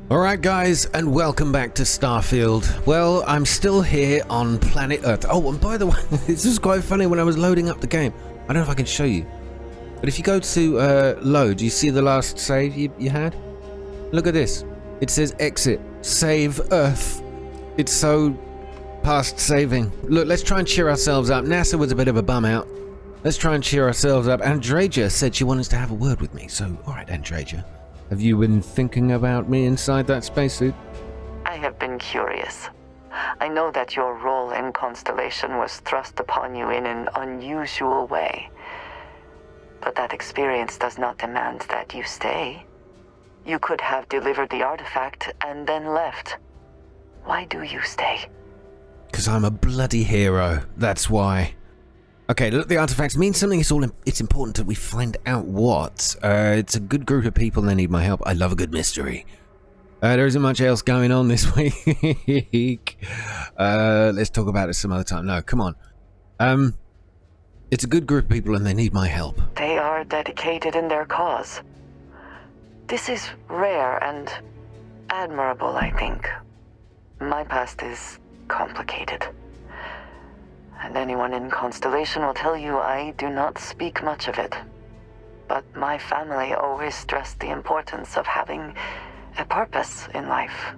Alright guys, and welcome back to Starfield. Well, I'm still here on planet Earth. Oh, and by the way, this was quite funny when I was loading up the game. I don't know if I can show you. But if you go to load, you see the last save you had? Look at this. It says exit, save Earth. It's so past saving. Look, let's try and cheer ourselves up. NASA was a bit of a bum out. Let's try and cheer ourselves up. Andreja said she wanted to have a word with me. So, alright Andreja. Have you been thinking about me inside that spacesuit? I have been curious. I know that your role in Constellation was thrust upon you in an unusual way. But that experience does not demand that you stay. You could have delivered the artifact and then left. Why do you stay? Because I'm a bloody hero, that's why. Okay, look, the artifacts mean something. It's important that we find out what. It's a good group of people and they need my help. I love a good mystery. There isn't much else going on this week. Let's talk about it some other time. No, come on. It's a good group of people and they need my help. They are dedicated in their cause. This is rare and admirable, I think. My past is complicated. And anyone in Constellation will tell you I do not speak much of it. But my family always stressed the importance of having a purpose in life.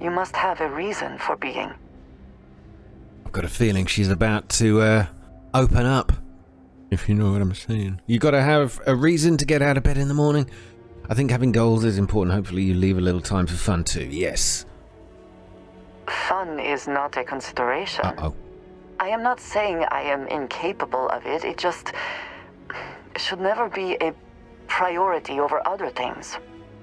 You must have a reason for being. I've got a feeling she's about to open up, if you know what I'm saying. You got to have a reason to get out of bed in the morning. I think having goals is important. Hopefully you leave a little time for fun too. Yes. Fun is not a consideration. Uh-oh. I am not saying I am incapable of it. It just should never be a priority over other things.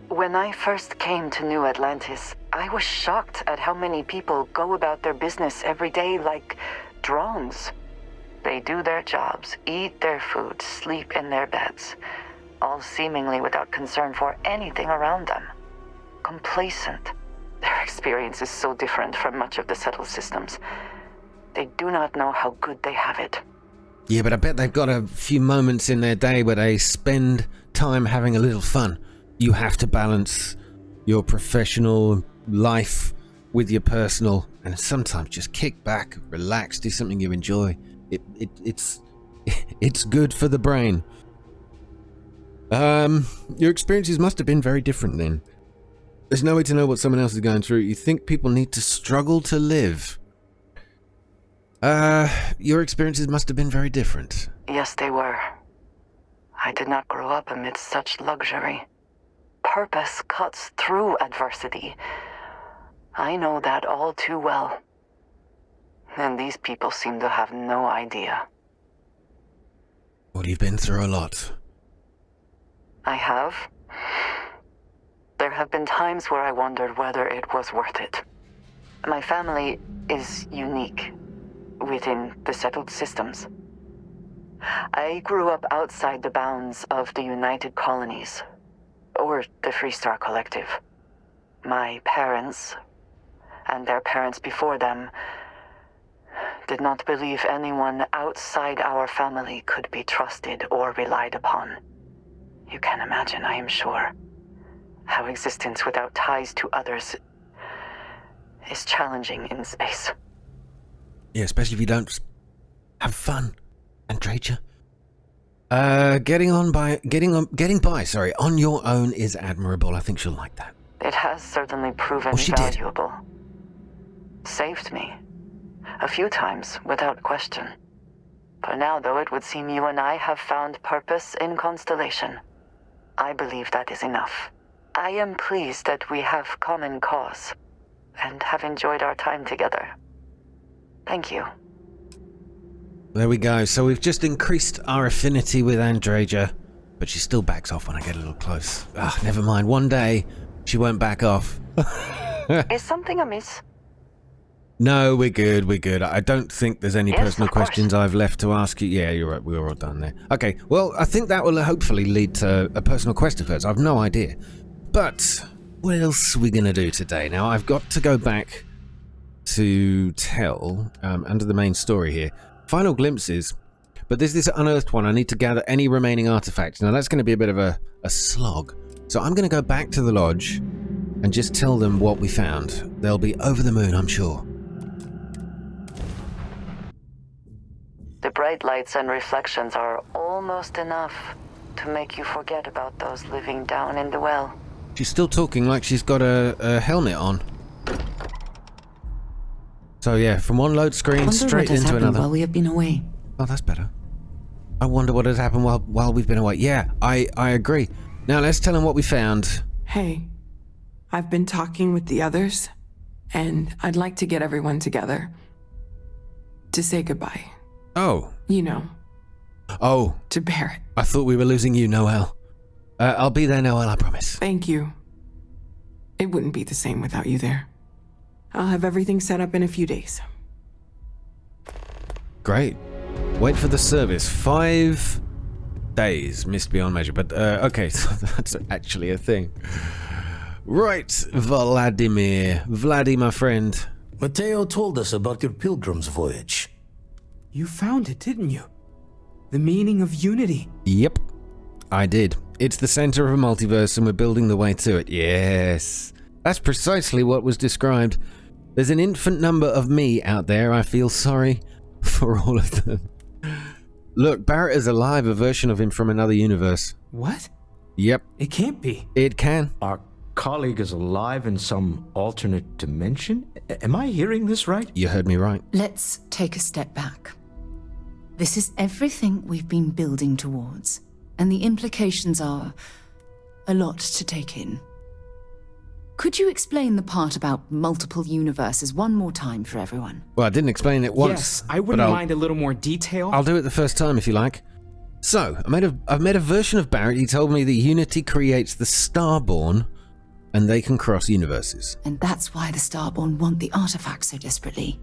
When I first came to New Atlantis, I was shocked at how many people go about their business every day like drones. They do their jobs, eat their food, sleep in their beds, all seemingly without concern for anything around them. Complacent. Their experience is so different from much of the settled systems. They do not know how good they have it. Yeah, but I bet they've got a few moments in their day where they spend time having a little fun. You have to balance your professional life with your personal, and sometimes just kick back, relax, do something you enjoy. It's good for the brain. Your experiences must have been very different then. There's no way to know what someone else is going through. You think people need to struggle to live? Your experiences must have been very different. Yes, they were. I did not grow up amidst such luxury. Purpose cuts through adversity. I know that all too well. And these people seem to have no idea. Well, you've been through a lot. I have. There have been times where I wondered whether it was worth it. My family is unique within the settled systems. I grew up outside the bounds of the United Colonies, or the Freestar Collective. My parents, and their parents before them, did not believe anyone outside our family could be trusted or relied upon. You can imagine, I am sure, how existence without ties to others is challenging in space. Yeah, especially if you don't have fun, Andreja. Getting by on your own is admirable. I think she'll like that. It has certainly proven valuable. Saved me. A few times, without question. For now, though, it would seem you and I have found purpose in Constellation. I believe that is enough. I am pleased that we have common cause, and have enjoyed our time together. Thank you. There we go. So we've just increased our affinity with Andreja, but she still backs off when I get a little close. Ah, never mind. One day, she won't back off. Is something amiss? No, we're good. We're good. I don't think there's any personal questions I've left to ask you. Yeah, you're right. We were all done there. Okay. Well, I think that will hopefully lead to a personal quest of hers. I've no idea. But what else are we going to do today? Now, I've got to go back to tell, under the main story here, final glimpses, but there's this unearthed one. I need to gather any remaining artifacts. Now, that's going to be a bit of a slog. So I'm going to go back to the lodge, and just tell them what we found. They'll be over the moon, I'm sure. The bright lights and reflections are almost enough to make you forget about those living down in the well. She's still talking like she's got a helmet on. So yeah, from one load screen straight into another. While we have been away. Oh, that's better. I wonder what has happened while we've been away. Yeah, I agree. Now let's tell them what we found. Hey, I've been talking with the others, and I'd like to get everyone together to say goodbye. Oh. You know. Oh. To Barrett. I thought we were losing you, Noel. I'll be there, Noel, I promise. Thank you. It wouldn't be the same without you there. I'll have everything set up in a few days. Great. Wait for the service. 5 days. Missed beyond measure. But, okay, so that's actually a thing. Right, Vladimir. Vladdy, my friend. Mateo told us about your pilgrim's voyage. You found it, didn't you? The meaning of unity. Yep, I did. It's the center of a multiverse and we're building the way to it. Yes. That's precisely what was described. There's an infinite number of me out there. I feel sorry for all of them. Look, Barrett is alive, a version of him from another universe. What? Yep. It can't be. It can. Our colleague is alive in some alternate dimension? Am I hearing this right? You heard me right. Let's take a step back. This is everything we've been building towards, and the implications are a lot to take in. Could you explain the part about multiple universes one more time for everyone? Well, I didn't explain it once. Yes, I wouldn't mind a little more detail. I'll do it the first time if you like. So, I've made a version of Barrett. He told me that Unity creates the Starborn, and they can cross universes. And that's why the Starborn want the artifacts so desperately.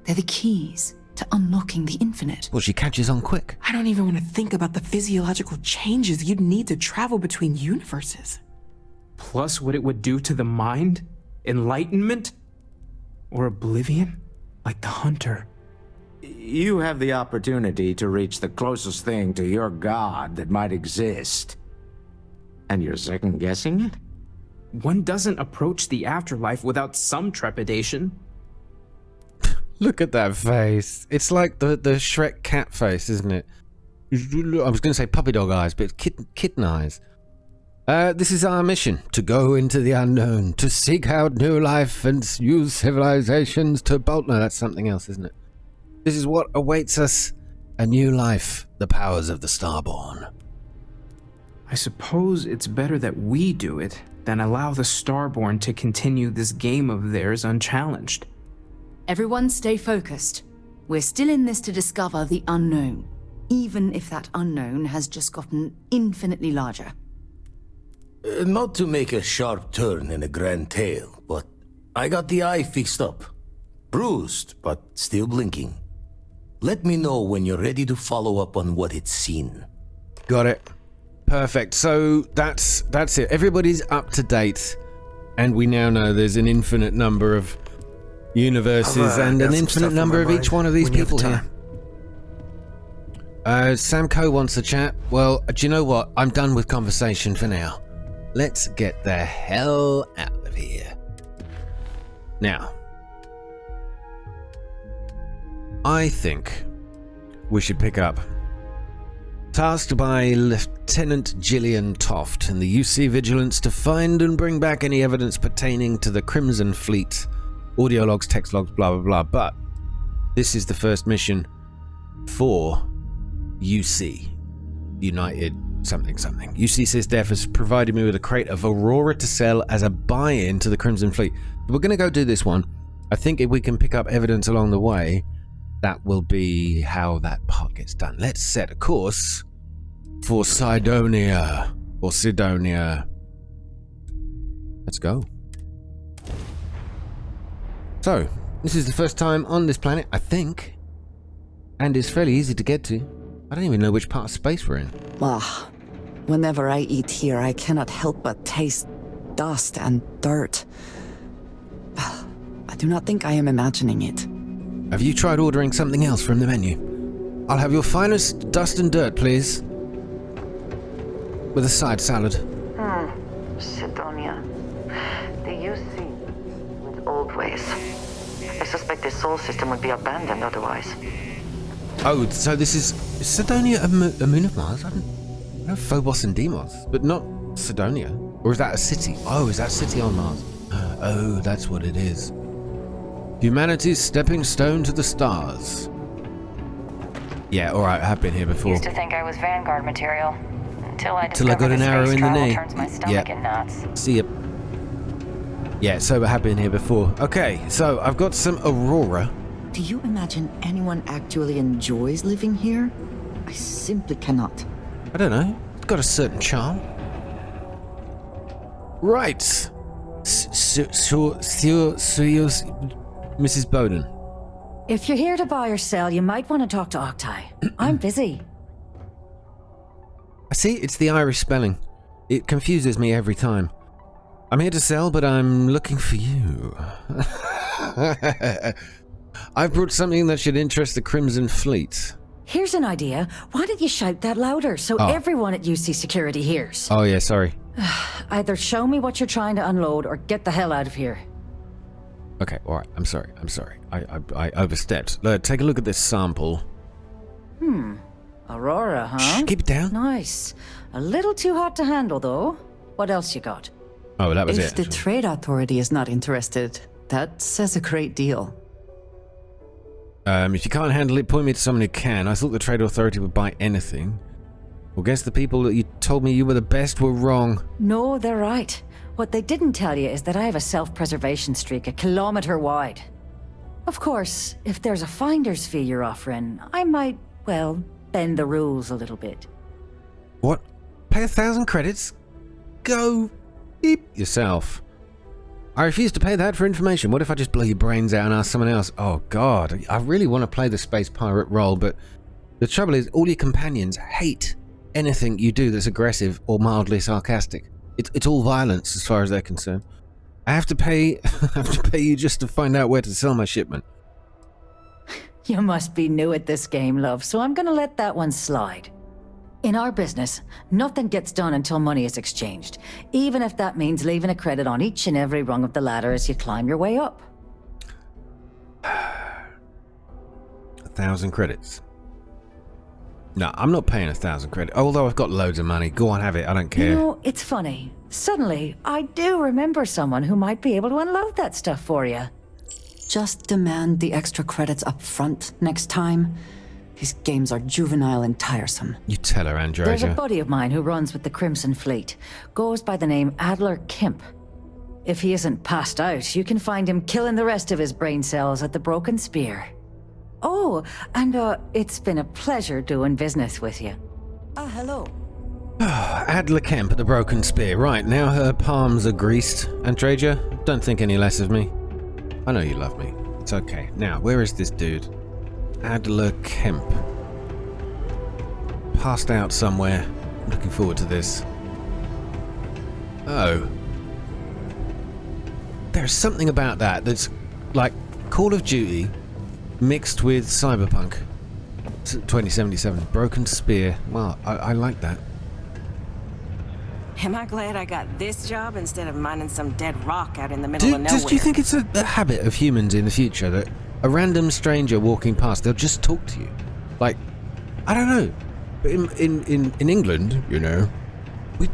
They're the keys to unlocking the infinite. Well, she catches on quick. I don't even want to think about the physiological changes you'd need to travel between universes. Plus what it would do to the mind? Enlightenment? Or oblivion? Like the hunter. You have the opportunity to reach the closest thing to your god that might exist. And you're second-guessing it? One doesn't approach the afterlife without some trepidation. Look at that face. It's like the Shrek cat face, isn't it? I was going to say puppy dog eyes, but kitten eyes. This is our mission, to go into the unknown, to seek out new life and use civilizations to No, that's something else, isn't it? This is what awaits us, a new life, the powers of the Starborn. I suppose it's better that we do it than allow the Starborn to continue this game of theirs unchallenged. Everyone stay focused. We're still in this to discover the unknown, even if that unknown has just gotten infinitely larger. Not to make a sharp turn in a grand tale, but I got the eye fixed up. Bruised, but still blinking. Let me know when you're ready to follow up on what it's seen. Got it. Perfect. So that's it. Everybody's up to date, and we now know there's an infinite number of universes and an infinite number of each one of these people here. Sam Coe wants to chat. Well, do you know what? I'm done with conversation for now. Let's get the hell out of here. Now, I think we should pick up. Tasked by Lieutenant Gillian Toft and the UC Vigilance to find and bring back any evidence pertaining to the Crimson Fleet. Audio logs, text logs, blah, blah, blah. But this is the first mission for UC. United something something. UC SysDef has provided me with a crate of Aurora to sell as a buy-in to the Crimson Fleet. We're going to go do this one. I think if we can pick up evidence along the way, that will be how that part gets done. Let's set a course for Sidonia. Or Sidonia. Let's go. So, this is the first time on this planet, I think. And it's fairly easy to get to. I don't even know which part of space we're in. Ah, whenever I eat here, I cannot help but taste dust and dirt. I do not think I am imagining it. Have you tried ordering something else from the menu? I'll have your finest dust and dirt, please. With a side salad. Sidonia. new scene with old ways. I suspect this soul system would be abandoned otherwise. Oh, so this is Sidonia a moon of Mars? I know Phobos and Deimos, but not Sidonia. Or is that a city? Oh, is that a city on Mars? Oh, that's what it is. Humanity's stepping stone to the stars. Yeah, alright, I have been here before. Used to think I was Vanguard material. Until I Till I got an arrow in the knee. Turns my stomach in knots. See ya. Yeah, so I have been here before. Okay, so I've got some Aurora. Do you imagine anyone actually enjoys living here? I simply cannot. I don't know. It's got a certain charm. Right. Mrs. Bowden. If you're here to buy or sell, you might want to talk to Octai. I'm busy. I see, it's the Irish spelling. It confuses me every time. I'm here to sell, but I'm looking for you. I've brought something that should interest the Crimson Fleet. Here's an idea. Why don't you shout that louder so everyone at UC Security hears? Oh yeah, sorry. Either show me what you're trying to unload or get the hell out of here. Okay, alright, I'm sorry. I overstepped. Take a look at this sample. Aurora, huh? Shh, keep it down. Nice. A little too hot to handle, though. What else you got? Oh, that was If it. the Trade Authority is not interested, that says a great deal. If you can't handle it, point me to someone who can. I thought the Trade Authority would buy anything. Well, guess the people that you told me you were the best were wrong. No, they're right. What they didn't tell you is that I have a self-preservation streak 1 kilometer wide. Of course, if there's a finder's fee you're offering, I might, well, bend the rules a little bit. What? Pay 1,000 credits? Go beep yourself. I refuse to pay that for information. What if I just blow your brains out and ask someone else? Oh god, I really want to play the space pirate role, but the trouble is all your companions hate anything you do that's aggressive or mildly sarcastic. It's all violence as far as they're concerned. I have to pay you just to find out where to sell my shipment. You must be new at this game, love, so I'm gonna let that one slide. In our business, nothing gets done until money is exchanged, even if that means leaving a credit on each and every rung of the ladder as you climb your way up. 1,000 credits. No, I'm not paying 1,000 credits, although I've got loads of money. Go on, have it, I don't care. You know, it's funny. Suddenly, I do remember someone who might be able to unload that stuff for you. Just demand the extra credits up front next time. These games are juvenile and tiresome. You tell her, Androsia. There's a buddy of mine who runs with the Crimson Fleet. Goes by the name Adler Kemp. If he isn't passed out, you can find him killing the rest of his brain cells at the Broken Spear. Oh, and it's been a pleasure doing business with you. Hello. Adler Kemp at the Broken Spear. Right, now her palms are greased. Androsia, don't think any less of me. I know you love me. It's okay. Now, where is this dude? Adler Kemp. Passed out somewhere. I'm looking forward to this. Oh. There's something about that that's like Call of Duty mixed with Cyberpunk 2077. Broken Spear. Well, I like that. Am I glad I got this job instead of mining some dead rock out in the middle of nowhere? Do you think it's a habit of humans in the future that a random stranger walking past, they'll just talk to you? Like, I don't know. But in England, you know,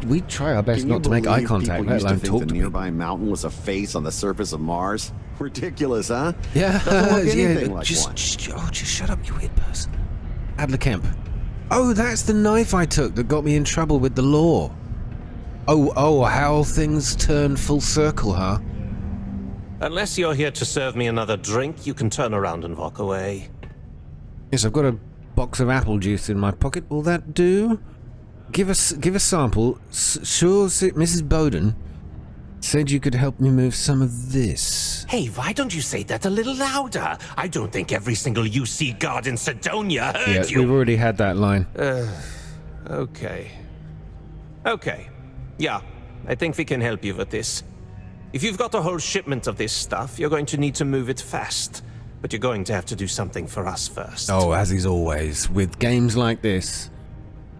we try our best not to make eye contact, let alone talk to the nearby mountain was a face on the surface of Mars. Ridiculous, huh? Yeah, like just shut up, you weird person. Adler Kemp. Oh, that's the knife I took that got me in trouble with the law. Oh, how things turn full circle, huh? Unless you're here to serve me another drink, you can turn around and walk away. Yes, I've got a box of apple juice in my pocket. Will that do? Give a sample. Sure, Mrs. Bowden said you could help me move some of this. Hey, why don't you say that a little louder? I don't think every single UC guard in Sidonia heard you. Yeah, we've already had that line. Okay. Yeah, I think we can help you with this. If you've got a whole shipment of this stuff, you're going to need to move it fast. But you're going to have to do something for us first. Oh, as is always. With games like this,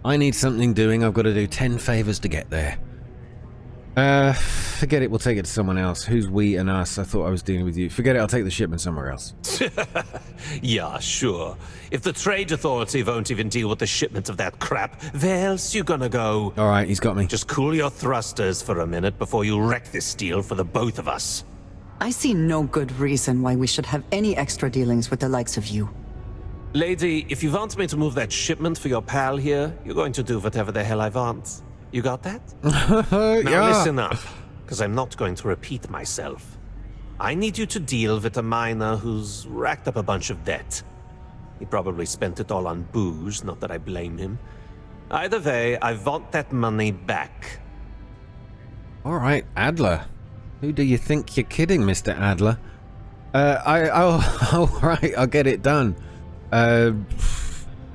I need something doing. I've got to do 10 favors to get there. Forget it. We'll take it to someone else. Who's we and us? I thought I was dealing with you. Forget it. I'll take the shipment somewhere else. Yeah, sure. If the trade authority won't even deal with the shipment of that crap, where else you gonna go? All right, he's got me. Just cool your thrusters for a minute before you wreck this deal for the both of us. I see no good reason why we should have any extra dealings with the likes of you. Lady, if you want me to move that shipment for your pal here, you're going to do whatever the hell I want. You got that? Now listen up, because I'm not going to repeat myself. I need you to deal with a miner who's racked up a bunch of debt. He probably spent it all on booze, not that I blame him. Either way, I want that money back. All right, Adler. Who do you think you're kidding, Mr. Adler? All right, I'll get it done.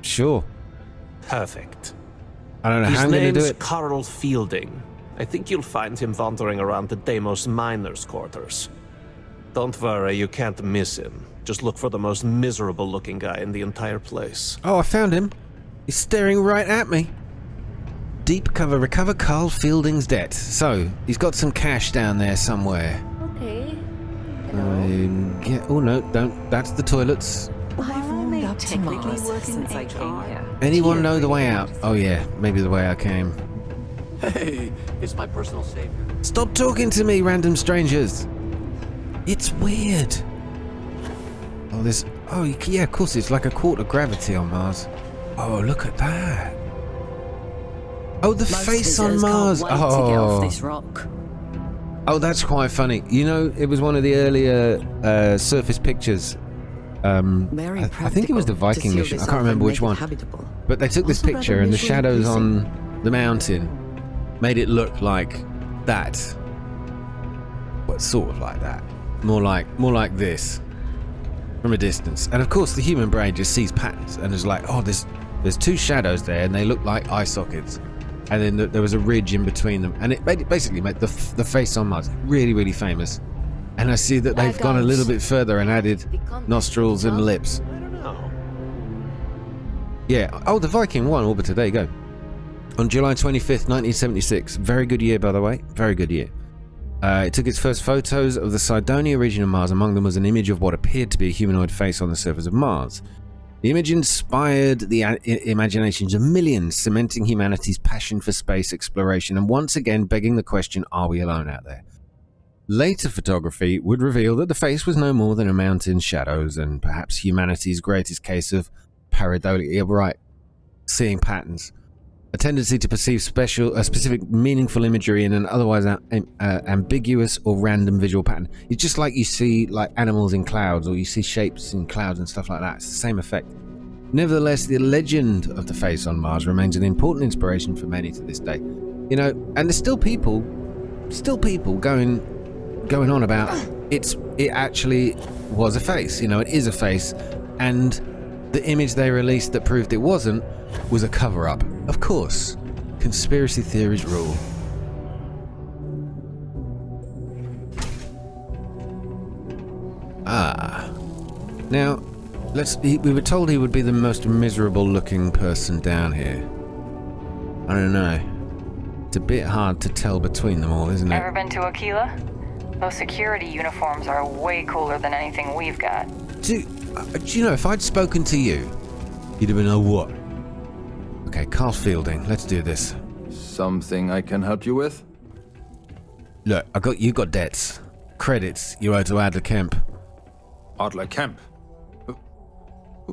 Sure. Perfect. I don't know how I'm going to do it. His name's Carl Fielding. I think you'll find him wandering around the Deimos miners' quarters. Don't worry, you can't miss him. Just look for the most miserable-looking guy in the entire place. Oh, I found him. He's staring right at me. Deep cover, recover Carl Fielding's debt. So, he's got some cash down there somewhere. Okay. Yeah. Oh, no, don't. That's the toilets. I've warmed up to Mars since I came here. Anyone know the way out? Oh, yeah. Maybe the way I came. Hey, it's my personal savior. Stop talking to me, random strangers. It's weird. Oh, this. Oh, yeah, of course, it's like a quarter gravity on Mars. Oh, look at that. Oh, the face on Mars. Can't wait to get off this rock. Oh, that's quite funny. You know, it was one of the earlier surface pictures. I think it was the Viking mission. I can't remember which one. But they took this picture and the shadows on the mountain made it look like that. Well, sort of like that. More like this from a distance. And of course, the human brain just sees patterns and is like, oh, there's two shadows there and they look like eye sockets. And then there was a ridge in between them, and it basically made the face on Mars really, really famous. And I see that they've gone a little bit further and added nostrils and lips. I don't know. Yeah. Oh, the Viking 1 orbiter. There you go. On July 25th, 1976. Very good year, by the way. Very good year. It took its first photos of the Cydonia region of Mars. Among them was an image of what appeared to be a humanoid face on the surface of Mars. The image inspired the imaginations of millions, cementing humanity's passion for space exploration and once again begging the question, are we alone out there? Later photography would reveal that the face was no more than a mountain's shadows and perhaps humanity's greatest case of pareidolia, right, seeing patterns. A tendency to perceive specific meaningful imagery in an otherwise ambiguous or random visual pattern. It's just like you see like animals in clouds or you see shapes in clouds and stuff like that. It's the same effect. Nevertheless, the legend of the face on Mars remains an important inspiration for many to this day. You know, and there's still people going on about it actually was a face. You know, it is a face, and the image they released that proved it wasn't was a cover-up. Of course, conspiracy theories rule. Now, we were told he would be the most miserable-looking person down here. I don't know. It's a bit hard to tell between them all, isn't it? Ever been to Aquila? Those security uniforms are way cooler than anything we've got. Do you know, if I'd spoken to you, you'd have been a what? Okay, Carl Fielding, let's do this. Something I can help you with? Look, you got debts. Credits you owe to Adler Kemp. Adler Kemp?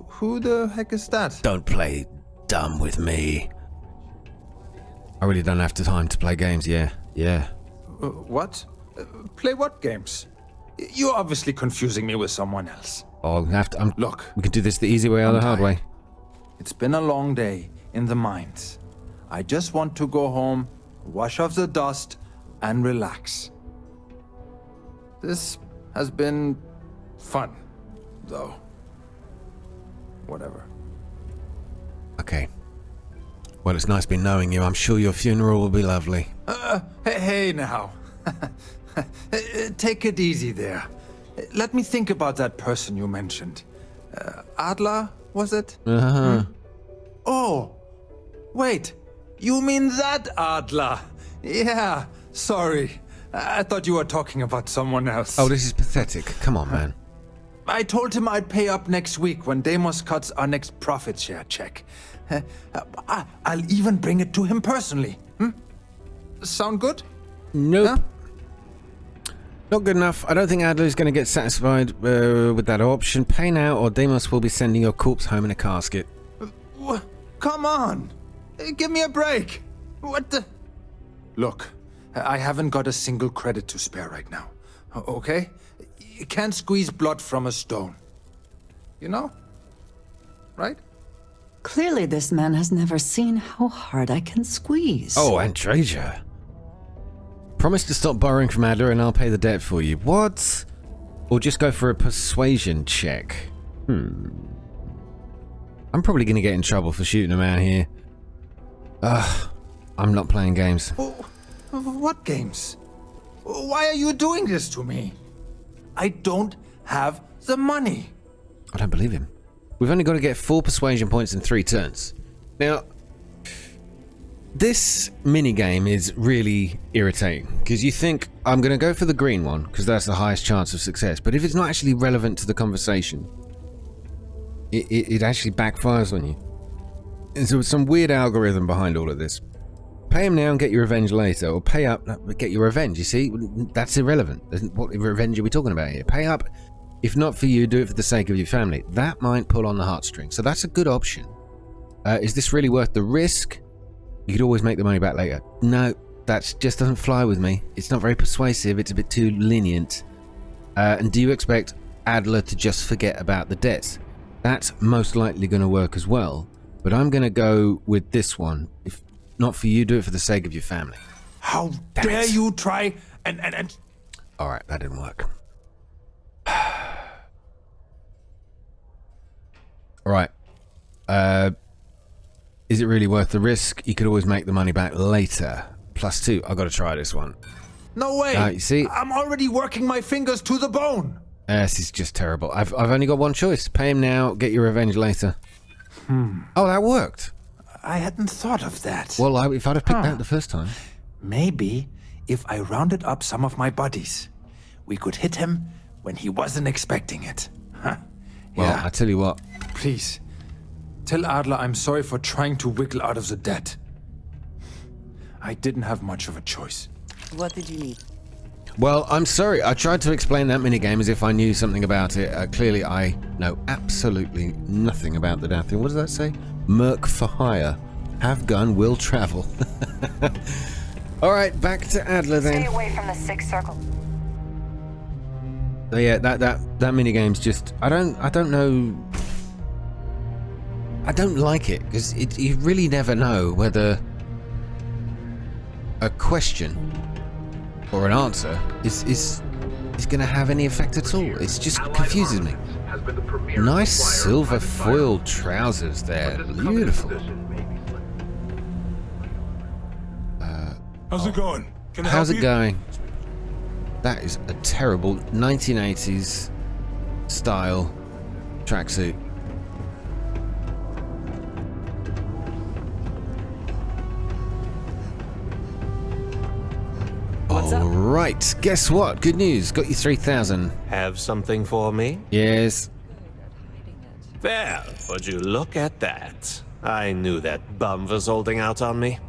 Who the heck is that? Don't play dumb with me. I really don't have the time to play games, yeah. What? Play what games? You're obviously confusing me with someone else. Oh, Look. We can do this the easy way or the hard way. It's been a long day in the mines. I just want to go home, wash off the dust, and relax. This has been fun, though. Whatever. Okay. Well, it's nice been knowing you. I'm sure your funeral will be lovely. Hey now. Take it easy there. Let me think about that person you mentioned. Adler, was it? Uh-huh. Oh, wait. You mean that Adler? Yeah, Sorry. I thought you were talking about someone else. Oh, this is pathetic. Come on, man. I told him I'd pay up next week when Deimos cuts our next profit share check. I'll even bring it to him personally. Sound good? Nope. Huh? Not good enough. I don't think Adler's going to get satisfied with that option. Pay now or Deimos will be sending your corpse home in a casket. Come on. Give me a break. What the... Look, I haven't got a single credit to spare right now. Okay? You can't squeeze blood from a stone. You know? Right? Clearly this man has never seen how hard I can squeeze. Oh, Andreja. Promise to stop borrowing from Adler and I'll pay the debt for you. What? Or just go for a persuasion check. I'm probably going to get in trouble for shooting a man here. I'm not playing games. What games? Why are you doing this to me? I don't have the money. I don't believe him. We've only got to get 4 persuasion points in 3 turns. Now, this minigame is really irritating, because you think, I'm going to go for the green one, because that's the highest chance of success, but if it's not actually relevant to the conversation, it actually backfires on you. And so there's some weird algorithm behind all of this. Pay him now and get your revenge later, or pay up, get your revenge, you see? That's irrelevant. What revenge are we talking about here? Pay up. If not for you, do it for the sake of your family. That might pull on the heartstrings, so that's a good option. Is this really worth the risk? You could always make the money back later. No, that just doesn't fly with me. It's not very persuasive, it's a bit too lenient. And do you expect Adler to just forget about the debts? That's most likely going to work as well, but I'm going to go with this one. If not for you, do it for the sake of your family. How dare you try and... Alright, that didn't work. Alright. Is it really worth the risk? You could always make the money back later. +2. I've got to try this one. No way! You see? I'm already working my fingers to the bone! This is just terrible. I've only got one choice. Pay him now, get your revenge later. Oh, that worked. I hadn't thought of that. Well, if I'd have picked that the first time. Maybe if I rounded up some of my buddies, we could hit him when he wasn't expecting it. Huh? Well, Yeah. I tell you what. Please, tell Adler I'm sorry for trying to wiggle out of the debt. I didn't have much of a choice. What did you need? Well, I'm sorry. I tried to explain that minigame as if I knew something about it. Clearly, I know absolutely nothing about the damn thing. What does that say? Merc for hire. Have gun, will travel. Alright, back to Adler then. Stay away from the 6th circle. So yeah, that minigame's just... I don't know... I don't like it, because you really never know whether a question or an answer is going to have any effect at all. It just confuses me. Nice silver foil trousers there. Beautiful. How's it going? Can I How's help it you? going? That is a terrible 1980s style tracksuit. Alright, guess what? Good news. Got you 3,000. Have something for me? Yes. Well, would you look at that? I knew that bum was holding out on me.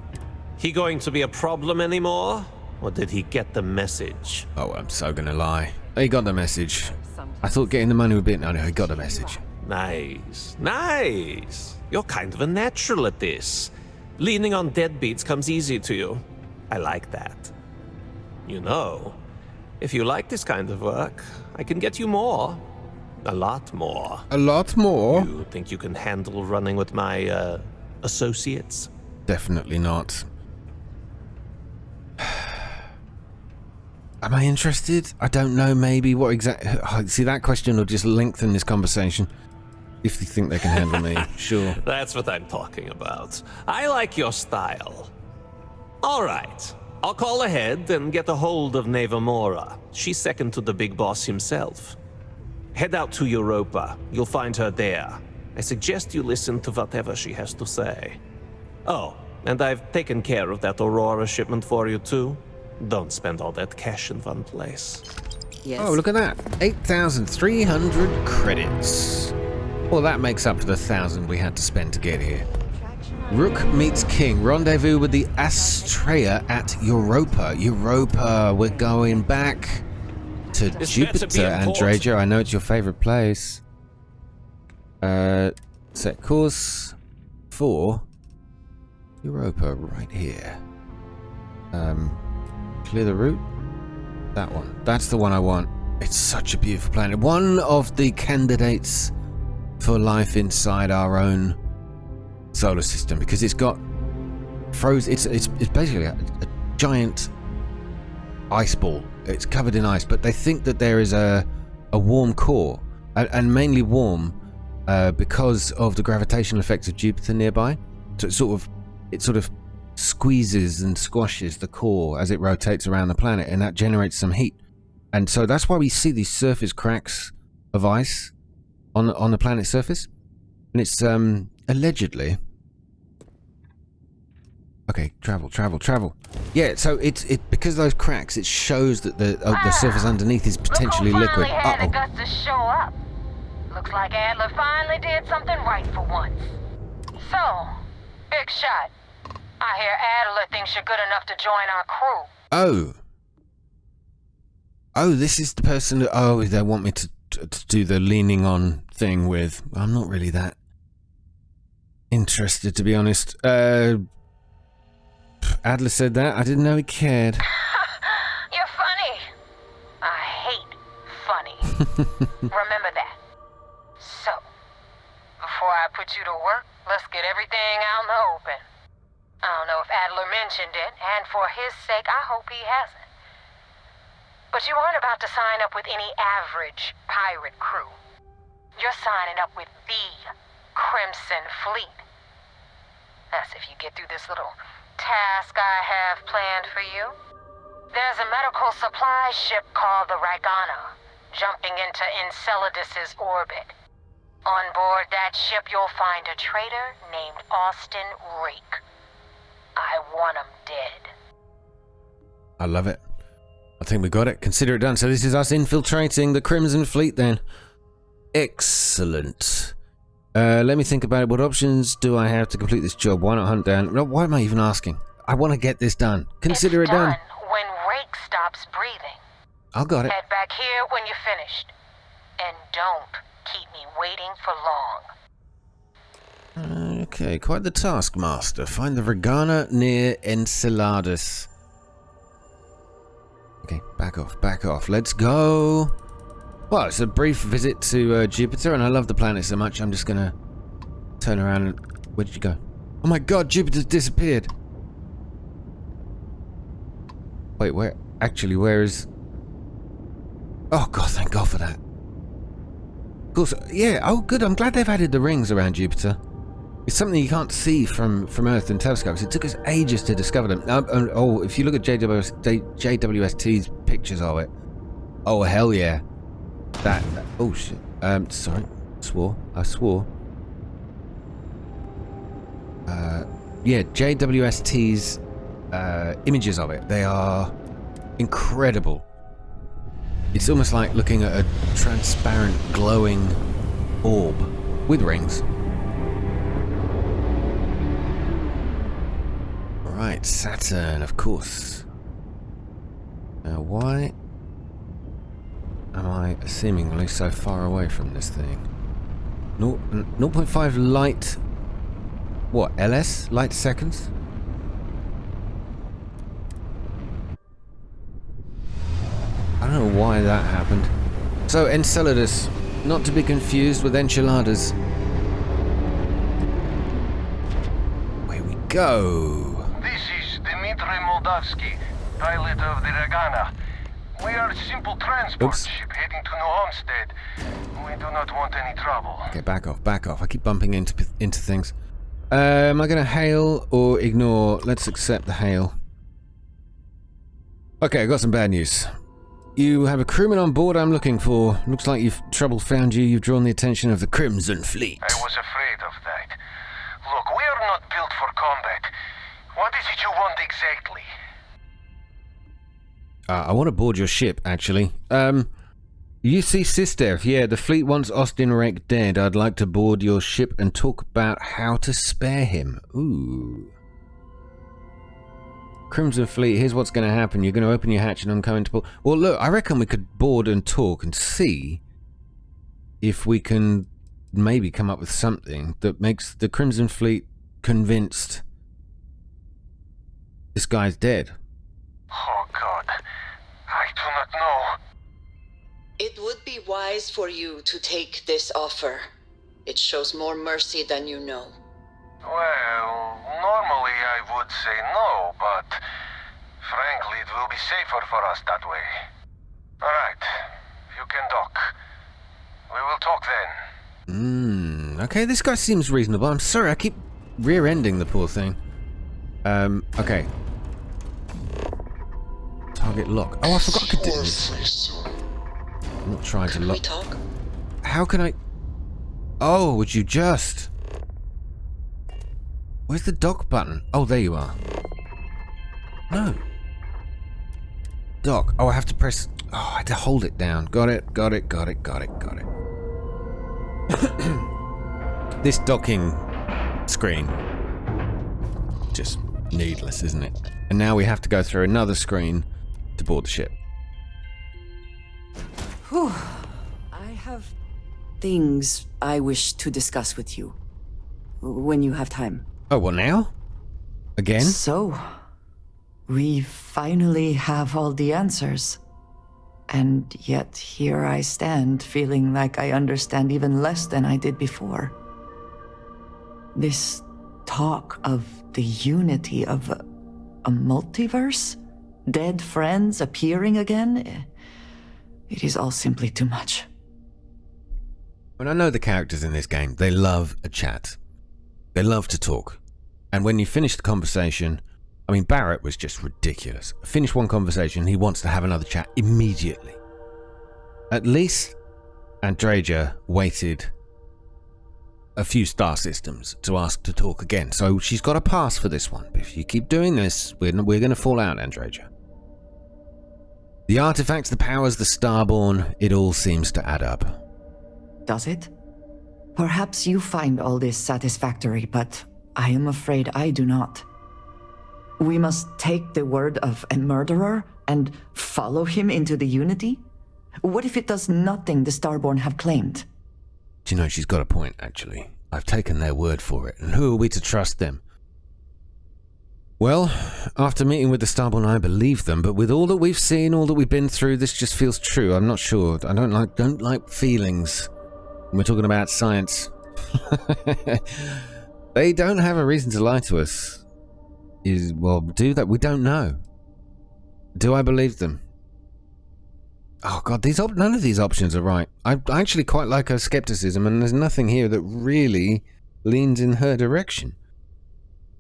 He going to be a problem anymore? Or did he get the message? Oh, I'm so gonna lie. He got the message. I thought getting the money would be... No, he got the message. Nice. Nice. You're kind of a natural at this. Leaning on deadbeats comes easy to you. I like that. You know, if you like this kind of work, I can get you more. A lot more. A lot more? You think you can handle running with my, associates? Definitely not. Am I interested? I don't know, maybe. What exactly... See, that question will just lengthen this conversation. If they think they can handle me, sure. That's what I'm talking about. I like your style. All right. I'll call ahead and get a hold of Neva Mora. She's second to the big boss himself. Head out to Europa. You'll find her there. I suggest you listen to whatever she has to say. Oh, and I've taken care of that Aurora shipment for you too. Don't spend all that cash in one place. Yes. Oh, look at that. 8,300 credits. Well, that makes up for the 1,000 we had to spend to get here. Rook meets King. Rendezvous with the Astrea at Europa. Europa, we're going back to Jupiter, Andreja. I know it's your favorite place. Set course for Europa right here. Clear the route. That one. That's the one I want. It's such a beautiful planet. One of the candidates for life inside our own solar system, because it's got frozen. It's basically a giant ice ball. It's covered in ice, but they think that there is a warm core, and mainly warm because of the gravitational effects of Jupiter nearby. So it sort of squeezes and squashes the core as it rotates around the planet, and that generates some heat. And so that's why we see these surface cracks of ice on the planet's surface. And it's allegedly. Okay, travel. Yeah, so it because of those cracks, it shows that the surface underneath is potentially liquid. Had the guts to show up. Looks like Adler finally did something right for once. So, big shot. I hear Adler thinks you're good enough to join our crew. Oh, this is the person that, they want me to do the leaning on thing with. I'm not really that interested, to be honest. Adler said that. I didn't know he cared. You're funny. I hate funny. Remember that. So, before I put you to work, let's get everything out in the open. I don't know if Adler mentioned it, and for his sake, I hope he hasn't. But you aren't about to sign up with any average pirate crew. You're signing up with the Crimson Fleet. That's if you get through this little task I have planned for you. There's a medical supply ship called the Ragana, jumping into Enceladus's orbit. On board that ship, you'll find a traitor named Austin Rake. I want him dead. I love it. I think we got it. Consider it done. So this is us infiltrating the Crimson Fleet then. Excellent. Let me think about it. What options do I have to complete this job? Why not hunt down? No, why am I even asking? I want to get this done. Consider it done. When Rake stops breathing. I got it. Head back here when you're finished. And don't keep me waiting for long. Okay, quite the taskmaster. Find the Ragana near Enceladus. Okay, back off. Let's go. Well, it's a brief visit to Jupiter, and I love the planet so much, I'm just gonna turn around and... Where did you go? Oh my god, Jupiter's disappeared. Wait, where? Actually, where is... Oh god, thank god for that. Of course, yeah, oh good, I'm glad they've added the rings around Jupiter. It's something you can't see from Earth in telescopes. It took us ages to discover them. Oh, if you look at JWST's pictures of it, oh hell yeah, that oh shit. Sorry, I swore. Yeah, JWST's images of it. They are incredible. It's almost like looking at a transparent, glowing orb with rings. Right, Saturn, of course. Now, why am I seemingly so far away from this thing? 0.5 light... What, LS? Light seconds? I don't know why that happened. So, Enceladus, not to be confused with enchiladas. Here we go. Moldavsky, pilot of the Ragana. We are a simple transport ship heading to New Homestead. We do not want any trouble. Okay, back off. I keep bumping into things. Am I going to hail or ignore? Let's accept the hail. Okay, I got some bad news. You have a crewman on board I'm looking for. Looks like trouble found you. You've drawn the attention of the Crimson Fleet. I was afraid of that. Look, we are not built for combat. What is it you want exactly? I want to board your ship, actually. UC Sistev, yeah, the fleet wants Ostinrek dead. I'd like to board your ship and talk about how to spare him. Ooh. Crimson Fleet, here's what's going to happen. You're going to open your hatch and I'm coming to port. Well, look, I reckon we could board and talk and see if we can maybe come up with something that makes the Crimson Fleet convinced this guy's dead. Oh, God. I do not know. It would be wise for you to take this offer. It shows more mercy than you know. Well, normally I would say no, but frankly, it will be safer for us that way. Alright, you can dock. We will talk then. Okay, this guy seems reasonable. I'm sorry, I keep rear-ending the poor thing. Okay. Target lock. Oh, I forgot I could do this. I'm not trying to lock. Talk? How can I... Oh, would you just... Where's the dock button? Oh, there you are. No. Dock. Oh, I have to press... Oh, I had to hold it down. Got it. This docking screen. Just needless, isn't it? And now we have to go through another screen to board the ship. Whew. I have things I wish to discuss with you. When you have time. Oh, well now? Again? So, we finally have all the answers. And yet here I stand, feeling like I understand even less than I did before. This talk of the unity of a multiverse? Dead friends appearing again? It is all simply too much. When I know the characters in this game, they love a chat. They love to talk. And when you finish the conversation, I mean, Barrett was just ridiculous. Finish one conversation, he wants to have another chat immediately. At least Andreja waited a few star systems to ask to talk again. So she's got a pass for this one. But if you keep doing this, we're going to fall out, Andreja. The artifacts, the powers, the Starborn, it all seems to add up. Does it? Perhaps you find all this satisfactory, but I am afraid I do not. We must take the word of a murderer and follow him into the Unity? What if it does nothing the Starborn have claimed? Do you know, she's got a point, actually. I've taken their word for it, and who are we to trust them? Well, after meeting with the Starborn, I believe them, but with all that we've seen, all that we've been through, this just feels true. I'm not sure. I don't like feelings. We're talking about science. They don't have a reason to lie to us. Well, do that? We don't know. Do I believe them? Oh God, none of these options are right. I actually quite like her skepticism, and there's nothing here that really leans in her direction.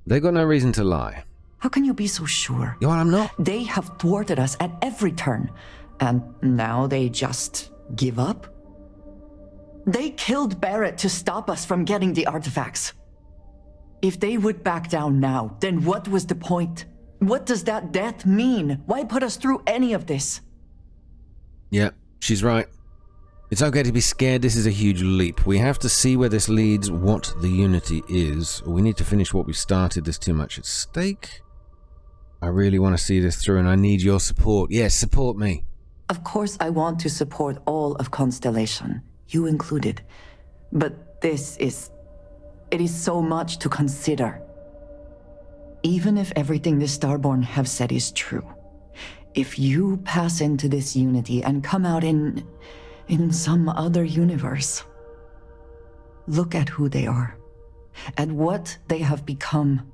They got no reason to lie. How can you be so sure? Well, I'm not. They have thwarted us at every turn, and now they just give up? They killed Barrett to stop us from getting the artifacts. If they would back down now, then what was the point? What does that death mean? Why put us through any of this? Yeah, she's right. It's okay to be scared. This is a huge leap. We have to see where this leads, what the Unity is. We need to finish what we started. There's too much at stake. I really want to see this through, and I need your support. Yes, support me. Of course I want to support all of Constellation, you included. But it is so much to consider. Even if everything the Starborn have said is true, if you pass into this Unity and come out in some other universe, look at who they are, at what they have become.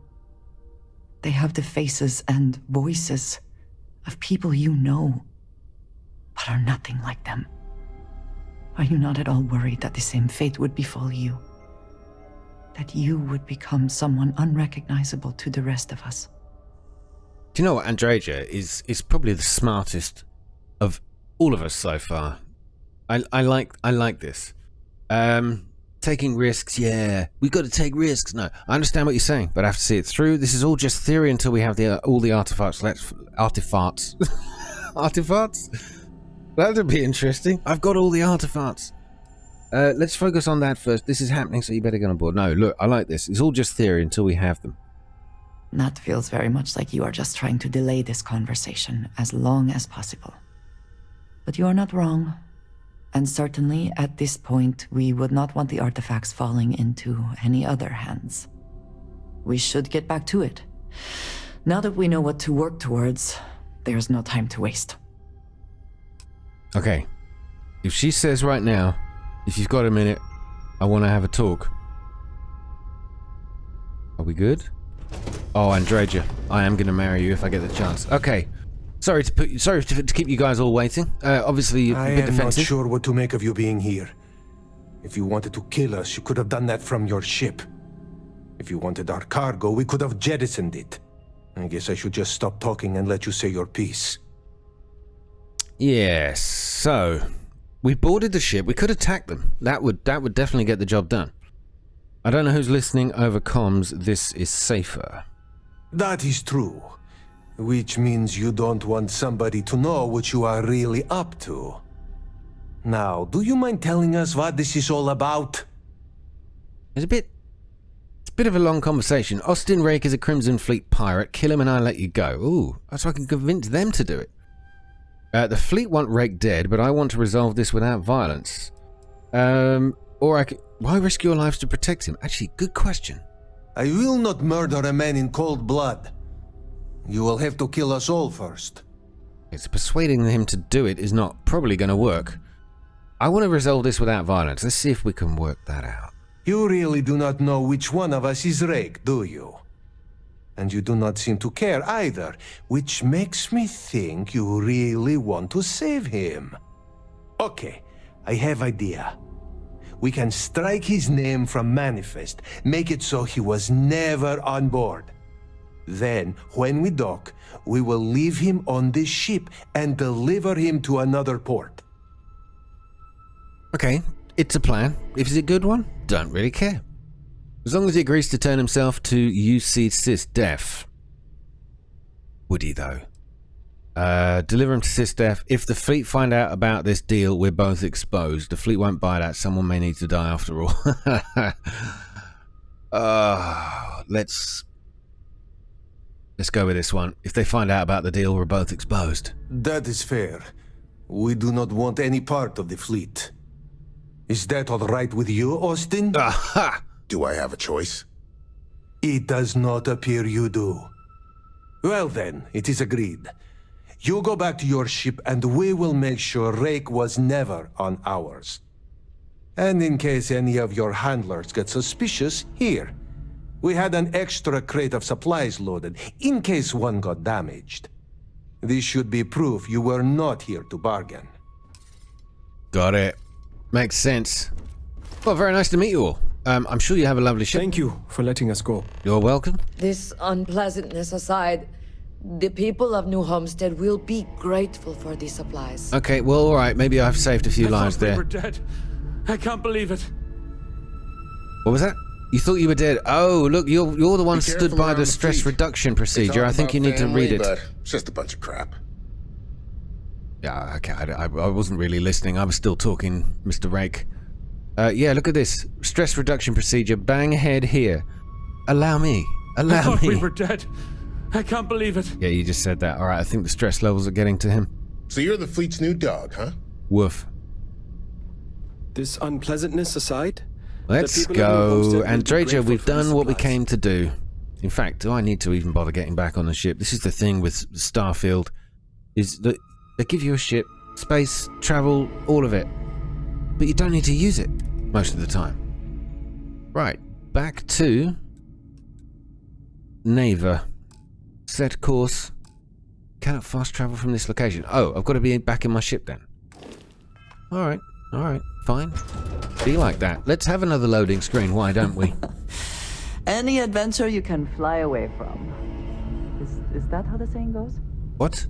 They have the faces and voices of people you know, but are nothing like them. Are you not at all worried that the same fate would befall you? That you would become someone unrecognizable to the rest of us? Do you know what? Andreja is probably the smartest of all of us so far. I like this. Taking risks, yeah. We've got to take risks. No, I understand what you're saying, but I have to see it through. This is all just theory until we have all the artifacts. Artifacts? That'd be interesting. I've got all the artifacts. Let's focus on that first. This is happening, so you better get on board. No, look, I like this. It's all just theory until we have them. That feels very much like you are just trying to delay this conversation as long as possible. But you are not wrong. And certainly, at this point, we would not want the artifacts falling into any other hands. We should get back to it. Now that we know what to work towards, there's no time to waste. Okay. If she says right now, if you've got a minute, I want to have a talk. Are we good? Oh, Andreja, I am going to marry you if I get the chance. Okay. Sorry to keep you guys all waiting. Obviously, a bit defensive. I am not sure what to make of you being here. If you wanted to kill us, you could have done that from your ship. If you wanted our cargo, we could have jettisoned it. I guess I should just stop talking and let you say your piece. Yes, so we boarded the ship. We could attack them. That would definitely get the job done. I don't know who's listening over comms. This is safer. That is true. Which means you don't want somebody to know what you are really up to. Now, do you mind telling us what this is all about? It's a bit of a long conversation. Austin Rake is a Crimson Fleet pirate. Kill him and I let you go. Ooh, so I can convince them to do it. The fleet want Rake dead, but I want to resolve this without violence. Or I could... Why risk your lives to protect him? Actually, good question. I will not murder a man in cold blood. You will have to kill us all first. It's persuading him to do it is not probably going to work. I want to resolve this without violence. Let's see if we can work that out. You really do not know which one of us is Rake, do you? And you do not seem to care either, which makes me think you really want to save him. Okay, I have idea. We can strike his name from Manifest, make it so he was never on board. Then, when we dock, we will leave him on this ship and deliver him to another port. Okay, it's a plan. If it's a good one, don't really care. As long as he agrees to turn himself to UC SysDef. Would he, though? Deliver him to SysDef. If the fleet find out about this deal, we're both exposed. The fleet won't buy that. Someone may need to die after all. Let's go with this one. If they find out about the deal, we're both exposed. That is fair. We do not want any part of the fleet. Is that all right with you, Austin? Aha! Do I have a choice? It does not appear you do. Well then, it is agreed. You go back to your ship and we will make sure Rake was never on ours. And in case any of your handlers get suspicious, here. We had an extra crate of supplies loaded, in case one got damaged. This should be proof you were not here to bargain. Got it. Makes sense. Well, very nice to meet you all. I'm sure you have a lovely ship. Thank you for letting us go. You're welcome. This unpleasantness aside, the people of New Homestead will be grateful for these supplies. Okay, well, alright. Maybe I've saved a few lives there. We were dead. I can't believe it. What was that? You thought you were dead. Oh, look, you're the one stood by the stress reduction procedure. I think you need to read it. But it's just a bunch of crap. Yeah, okay. I wasn't really listening. I was still talking, Mr. Rake. Yeah, look at this. Stress reduction procedure. Bang ahead here. Allow me. Allow I thought me. We were dead. I can't believe it. Yeah, you just said that. All right, I think the stress levels are getting to him. So you're the fleet's new dog, huh? Woof. This unpleasantness aside, let's go. Andreja, we've done what we came to do. In fact, do I need to even bother getting back on the ship? This is the thing with Starfield, is that they give you a ship, space, travel, all of it. But you don't need to use it most of the time. Right, back to Neva. Set course. Cannot fast travel from this location. Oh, I've got to be back in my ship then. Alright, fine. Be like that. Let's have another loading screen, why don't we? Any adventure you can fly away from. Is that how the saying goes? What?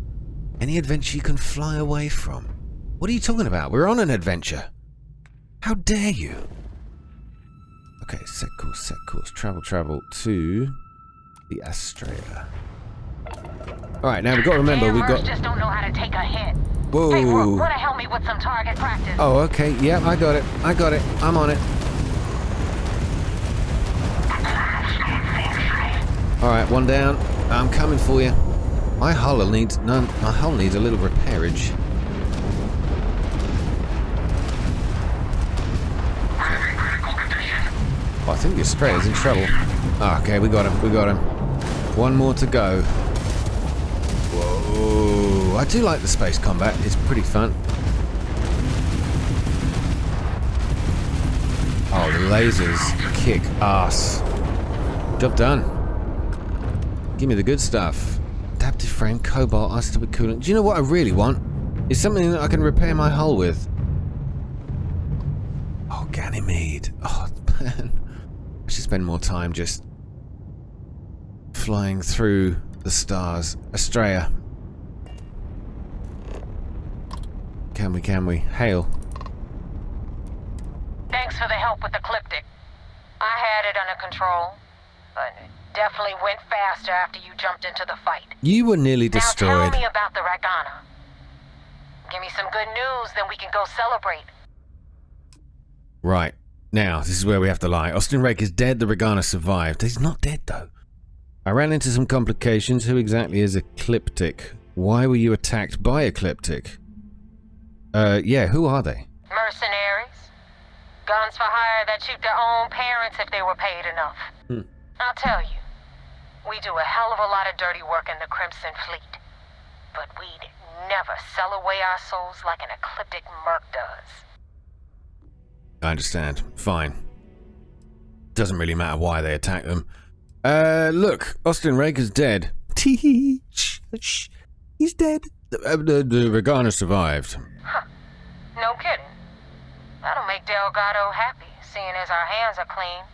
Any adventure you can fly away from? What are you talking about? We're on an adventure. How dare you? Okay, set course. Travel to the Astrea. Alright, now we've got to remember, we've got... just don't know how to take a hit. Whoa. Hey, Brooke, wanna help me with some target practice? Oh, okay. Yeah, I got it. I'm on it. Alright, one down. I'm coming for you. My hull needs a little repairage. Oh, I think the Australia's in trouble. Oh, okay, we got him. One more to go. Whoa. I do like the space combat. It's pretty fun. Oh, the lasers kick ass. Job done. Give me the good stuff. Adaptive frame, cobalt, isotopic coolant. Do you know what I really want? It's something that I can repair my hull with. Oh, Ganymede. Oh, man. I should spend more time just flying through the stars. Australia. Can we? Hail. Thanks for the help with the Ecliptic. I had it under control, but it definitely went faster after you jumped into the fight. You were nearly destroyed. Now tell me about the Ragana. Give me some good news, then we can go celebrate. Right. Now, this is where we have to lie. Austin Rake is dead, the Ragana survived. He's not dead, though. I ran into some complications. Who exactly is Ecliptic? Why were you attacked by Ecliptic? Yeah, who are they? Mercenaries. Guns for hire that shoot their own parents if they were paid enough. I'll tell you, we do a hell of a lot of dirty work in the Crimson Fleet. But we'd never sell away our souls like an Ecliptic merc does. I understand. Fine. Doesn't really matter why they attack them. Look, Austin Rake is dead. He's dead. The Ragana survived. Huh. No kidding. That'll make Delgado happy, seeing as our hands are clean.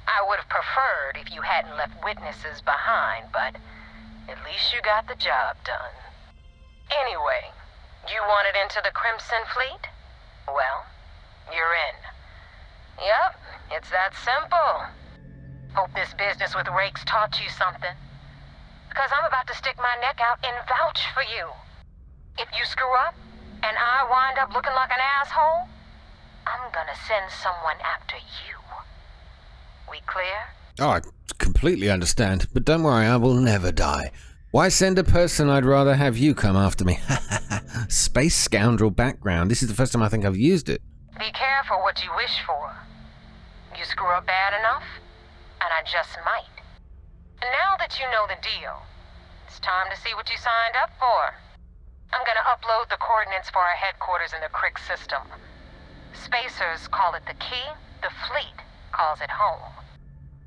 I would have preferred if you hadn't left witnesses behind, but at least you got the job done. Anyway, you wanted into the Crimson Fleet? Well, you're in. Yep, it's that simple. Hope this business with Rake's taught you something. Because I'm about to stick my neck out and vouch for you. If you screw up, and I wind up looking like an asshole, I'm gonna send someone after you. We clear? Oh, I completely understand. But don't worry, I will never die. Why send a person? I'd rather have you come after me. Space scoundrel background. This is the first time I think I've used it. Be careful what you wish for. You screw up bad enough, and I just might. And now that you know the deal, it's time to see what you signed up for. I'm gonna upload the coordinates for our headquarters in the Crick system. Spacers call it the key, the fleet calls it home.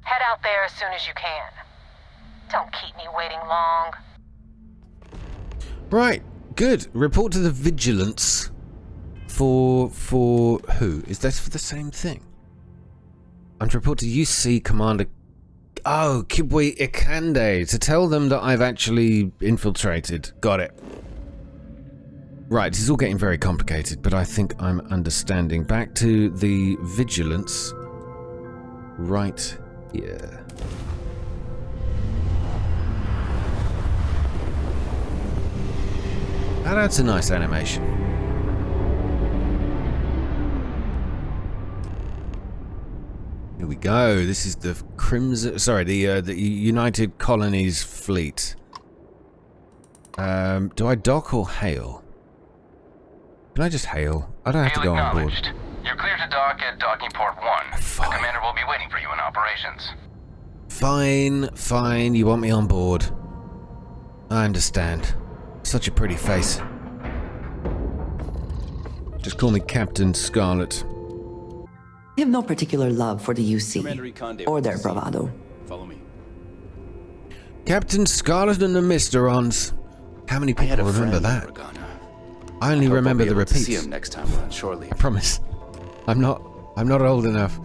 Head out there as soon as you can. Don't keep me waiting long. Right, good. Report to the Vigilance. For who? Is that for the same thing? I'm to report to UC Commander... Oh, Kibwe Ikande. To tell them that I've actually infiltrated. Got it. Right, this is all getting very complicated, but I think I'm understanding. Back to the Vigilance. Right here. Now that's a nice animation. Here we go. This is the Crimson... Sorry, the United Colonies fleet. Do I dock or hail? Can I just hail? I don't have to go on board. You're clear to dock at docking port 1. Fine. The commander will be waiting for you in operations. Fine, fine. You want me on board. I understand. Such a pretty face. Just call me Captain Scarlet. I have no particular love for the UC or their bravado. Follow me. Captain Scarlet and the Mysterons. How many people remember that? I only remember the repeats. See him next time we're on shore leave. I promise. I'm not old enough.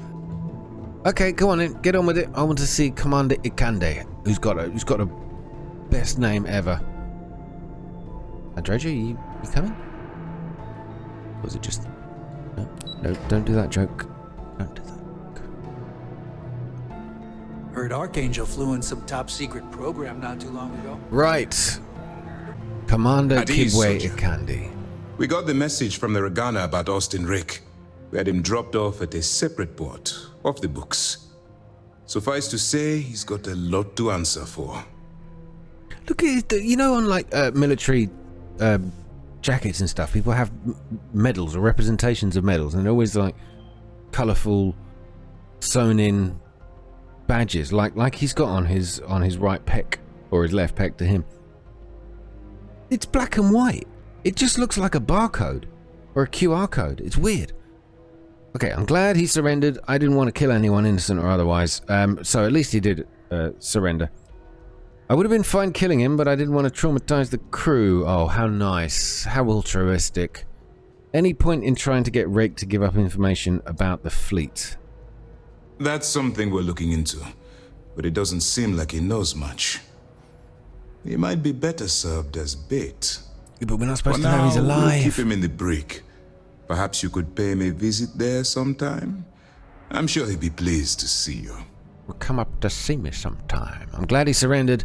Okay, go on in. Get on with it. I want to see Commander Ikande, who's got a best name ever. Androja, you coming? Or was it just... No, don't do that joke. Don't do that. Heard Archangel flew in some top secret program not too long ago. Right. Commander At ease, Kibwe soldier. Ikandi. We got the message from the Regana about Austin Rick. We had him dropped off at a separate port, off the books. Suffice to say, he's got a lot to answer for. Look at it, you know, on like military jackets and stuff, people have medals or representations of medals, and they're always like colourful, sewn-in badges, like he's got on his right pec or his left pec to him. It's black and white. It just looks like a barcode or a QR code. It's weird. Okay, I'm glad he surrendered. I didn't want to kill anyone, innocent or otherwise. So at least he did surrender. I would have been fine killing him, but I didn't want to traumatize the crew. Oh, how nice. How altruistic. Any point in trying to get Rick to give up information about the fleet? That's something we're looking into, but it doesn't seem like he knows much. He might be better served as bait. Yeah, but we're not supposed For to know he's now, alive. we'll keep him in the brick. Perhaps you could pay him a visit there sometime? I'm sure he'd be pleased to see you. Well, come up to see me sometime. I'm glad he surrendered.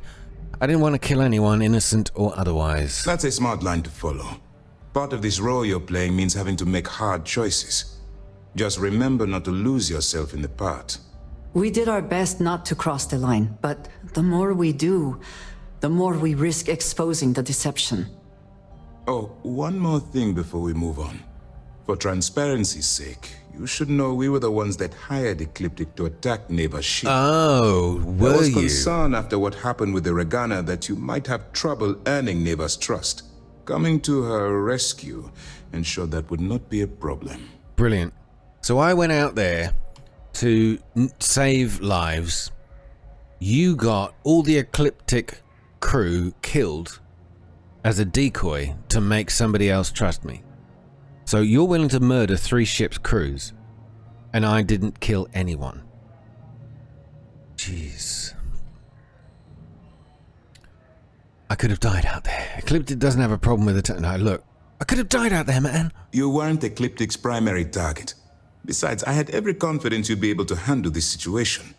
I didn't want to kill anyone, innocent or otherwise. That's a smart line to follow. Part of this role you're playing means having to make hard choices. Just remember not to lose yourself in the part. We did our best not to cross the line, but the more we do, the more we risk exposing the deception. Oh, one more thing before we move on. For transparency's sake, you should know we were the ones that hired Ecliptic to attack Neva's ship. Oh, were There was you? concern after what happened with the Regana that you might have trouble earning Neva's trust. Coming to her rescue ensured that would not be a problem. Brilliant. So I went out there to save lives. You got all the Ecliptic crew killed as a decoy to make somebody else trust me. So you're willing to murder 3 ships' crews, and I didn't kill anyone. Jeez. I could have died out there. Ecliptic doesn't have a problem with it. No, look. I could have died out there, man. You weren't Ecliptic's primary target. Besides, I had every confidence you'd be able to handle this situation.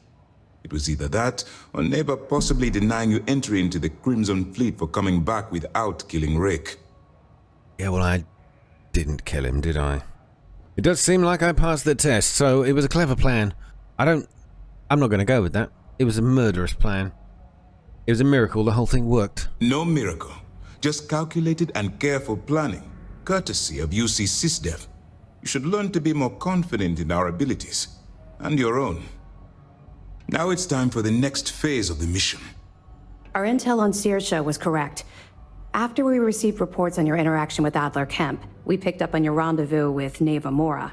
It was either that, or Neva possibly denying you entry into the Crimson Fleet for coming back without killing Rick. Yeah, well, I didn't kill him, did I? It does seem like I passed the test, so it was a clever plan. I'm not going to go with that. It was a murderous plan. It was a miracle the whole thing worked. No miracle. Just calculated and careful planning, courtesy of UC SysDev. You should learn to be more confident in our abilities, and your own. Now it's time for the next phase of the mission. Our intel on Saoirse was correct. After we received reports on your interaction with Adler Kemp, we picked up on your rendezvous with Neva Mora.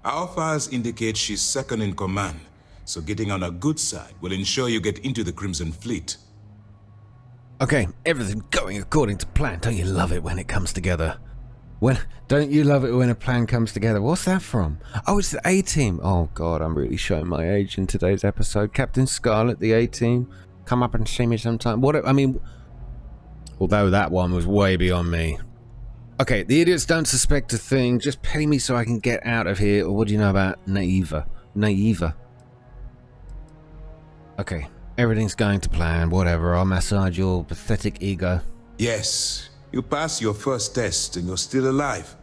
Our files indicate she's second in command, so getting on her good side will ensure you get into the Crimson Fleet. Okay, everything's going according to plan. Don't you love it when it comes together? Don't you love it when a plan comes together? What's that from? Oh, it's the A-Team. Oh, God, I'm really showing my age in today's episode. Captain Scarlet, the A-Team. Come up and see me sometime. Although that one was way beyond me. Okay, the idiots don't suspect a thing. Just pay me so I can get out of here. Or what do you know about Naiva? Okay, everything's going to plan. Whatever, I'll massage your pathetic ego. Yes, you passed your first test and you're still alive.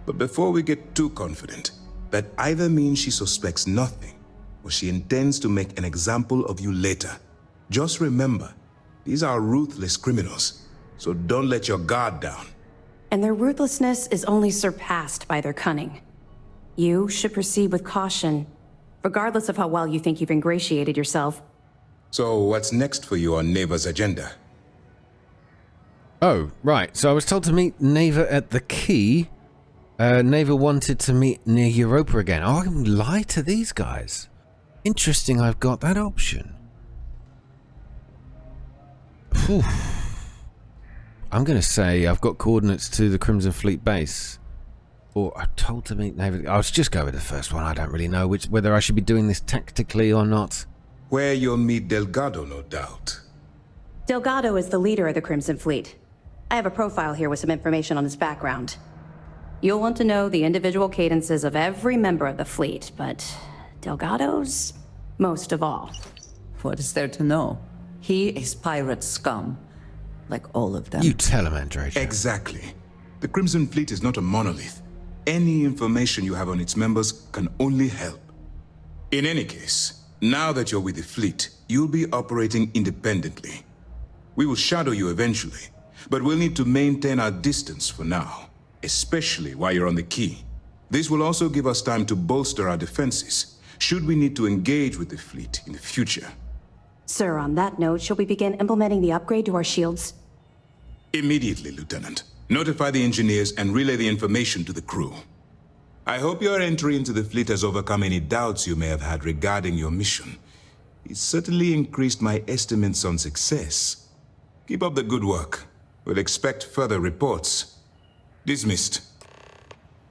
But before we get too confident, that either means she suspects nothing, or she intends to make an example of you later. Just remember, these are ruthless criminals, so don't let your guard down. And their ruthlessness is only surpassed by their cunning. You should proceed with caution, regardless of how well you think you've ingratiated yourself. So what's next for you on Neva's agenda? Oh, right. So I was told to meet Neva at the Key. Neva wanted to meet near Europa again. Oh, I can lie to these guys. Interesting, I've got that option. Whew. I'm going to say I've got coordinates to the Crimson Fleet base. Or I'm told to meet Neva. I'll just go with the first one. I don't really know whether I should be doing this tactically or not. Where you'll meet Delgado, no doubt. Delgado is the leader of the Crimson Fleet. I have a profile here with some information on his background. You'll want to know the individual cadences of every member of the fleet, but Delgado's most of all. What is there to know? He is pirate scum. like all of them. You tell him, Andrej. Exactly. The Crimson Fleet is not a monolith. Any information you have on its members can only help. In any case, now that you're with the fleet, you'll be operating independently. We will shadow you eventually, but we'll need to maintain our distance for now, especially while you're on the key. This will also give us time to bolster our defenses, should we need to engage with the fleet in the future. Sir, on that note, shall we begin implementing the upgrade to our shields? Immediately, Lieutenant. Notify the engineers and relay the information to the crew. I hope your entry into the fleet has overcome any doubts you may have had regarding your mission. It's certainly increased my estimates on success. Keep up the good work. We'll expect further reports. Dismissed.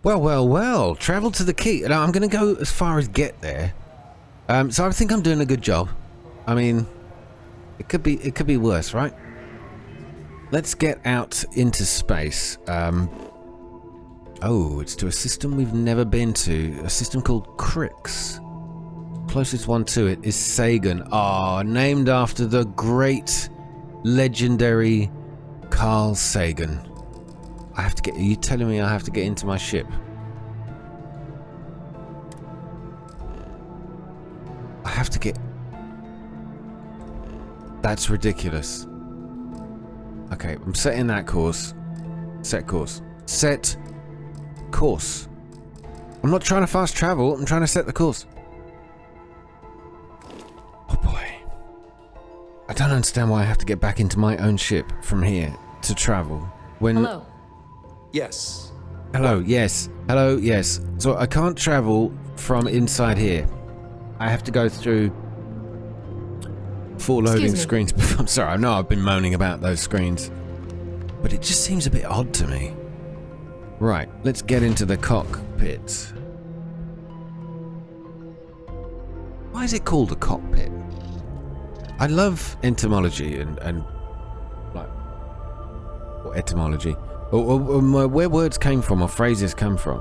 Well, well, well. Travel to the key. Now, I'm going to go as far as get there. So I think I'm doing a good job. I mean, it could be worse, right? Let's get out into space. Oh, it's to a system we've never been to. A system called Crix. Closest one to it is Sagan. Ah, named after the great, legendary Carl Sagan. I have to get... Are you telling me I have to get into my ship? I have to get... That's ridiculous. Okay, I'm setting that course. Set course. Set course. I'm not trying to fast travel, I'm trying to set the course. Oh boy. I don't understand why I have to get back into my own ship from here to travel. When... Hello. Yes. Hello, yes. Hello, yes. So I can't travel from inside here. I have to go through 4 loading screens. I'm sorry, I know I've been moaning about those screens, but it just seems a bit odd to me. Right, let's get into the cockpit. Why is it called a cockpit? I love entomology and like, or etymology, or where words came from or phrases come from.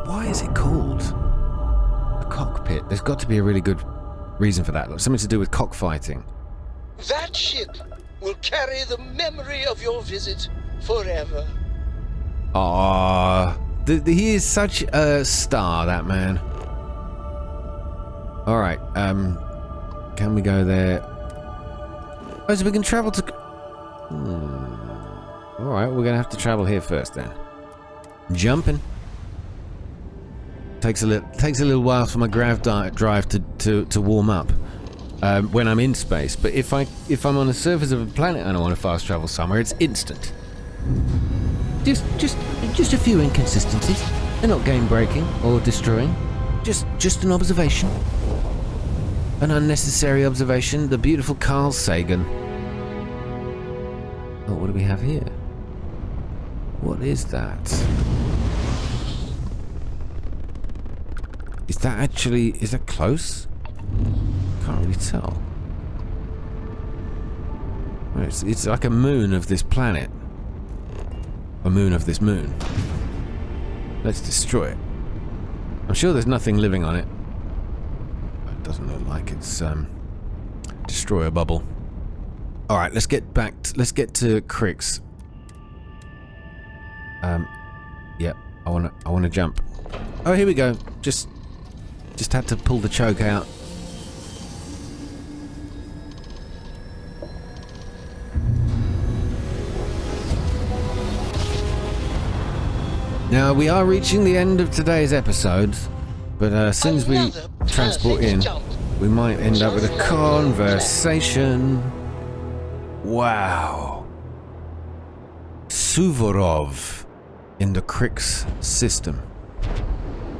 Why is it called a cockpit? There's got to be a really good reason for that. Something to do with cockfighting. That ship will carry the memory of your visit forever. Ah, he is such a star, that man. All right, can we go there? Oh, so we can travel to... All right, we're gonna have to travel here first then. Jumping. Takes a little while for my grav drive to warm up when I'm in space. But if I'm on the surface of a planet and I want to fast travel somewhere, it's instant. Just a few inconsistencies. They're not game breaking or destroying. Just an observation. An unnecessary observation. The beautiful Carl Sagan. Oh, what do we have here? What is that? Is that close? Can't really tell. It's like a moon of this planet. A moon of this moon. Let's destroy it. I'm sure there's nothing living on it. It doesn't look like it's destroy a bubble. Alright, let's get to Crix. Yep, I wanna jump. Oh, here we go. Just had to pull the choke out. Now, we are reaching the end of today's episode, but as soon as we transport in, we might end up with a conversation. Wow. Suvorov in the Crix system.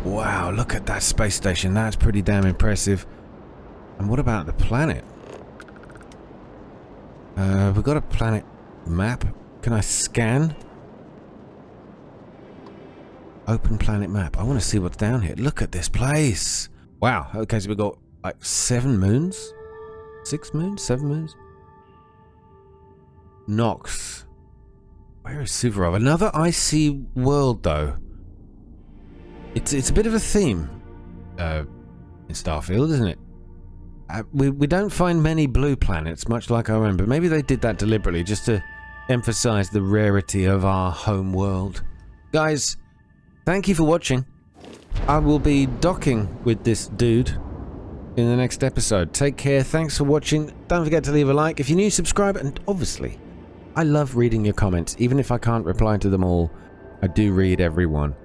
Wow, look at that space station. That's pretty damn impressive. And what about the planet? We've got a planet map. Can I scan? Open planet map. I want to see what's down here. Look at this place. Wow. Okay, so we've got like 7 moons? 6 moons? 7 moons? Nox. Where is Suvorov? Another icy world, though. It's a bit of a theme in Starfield, isn't it? We don't find many blue planets, much like our own, but maybe they did that deliberately just to emphasize the rarity of our home world. Guys, thank you for watching. I will be docking with this dude in the next episode. Take care. Thanks for watching. Don't forget to leave a like. If you're new, subscribe. And obviously, I love reading your comments. Even if I can't reply to them all, I do read every one.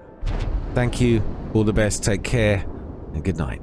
Thank you. All the best. Take care. And good night.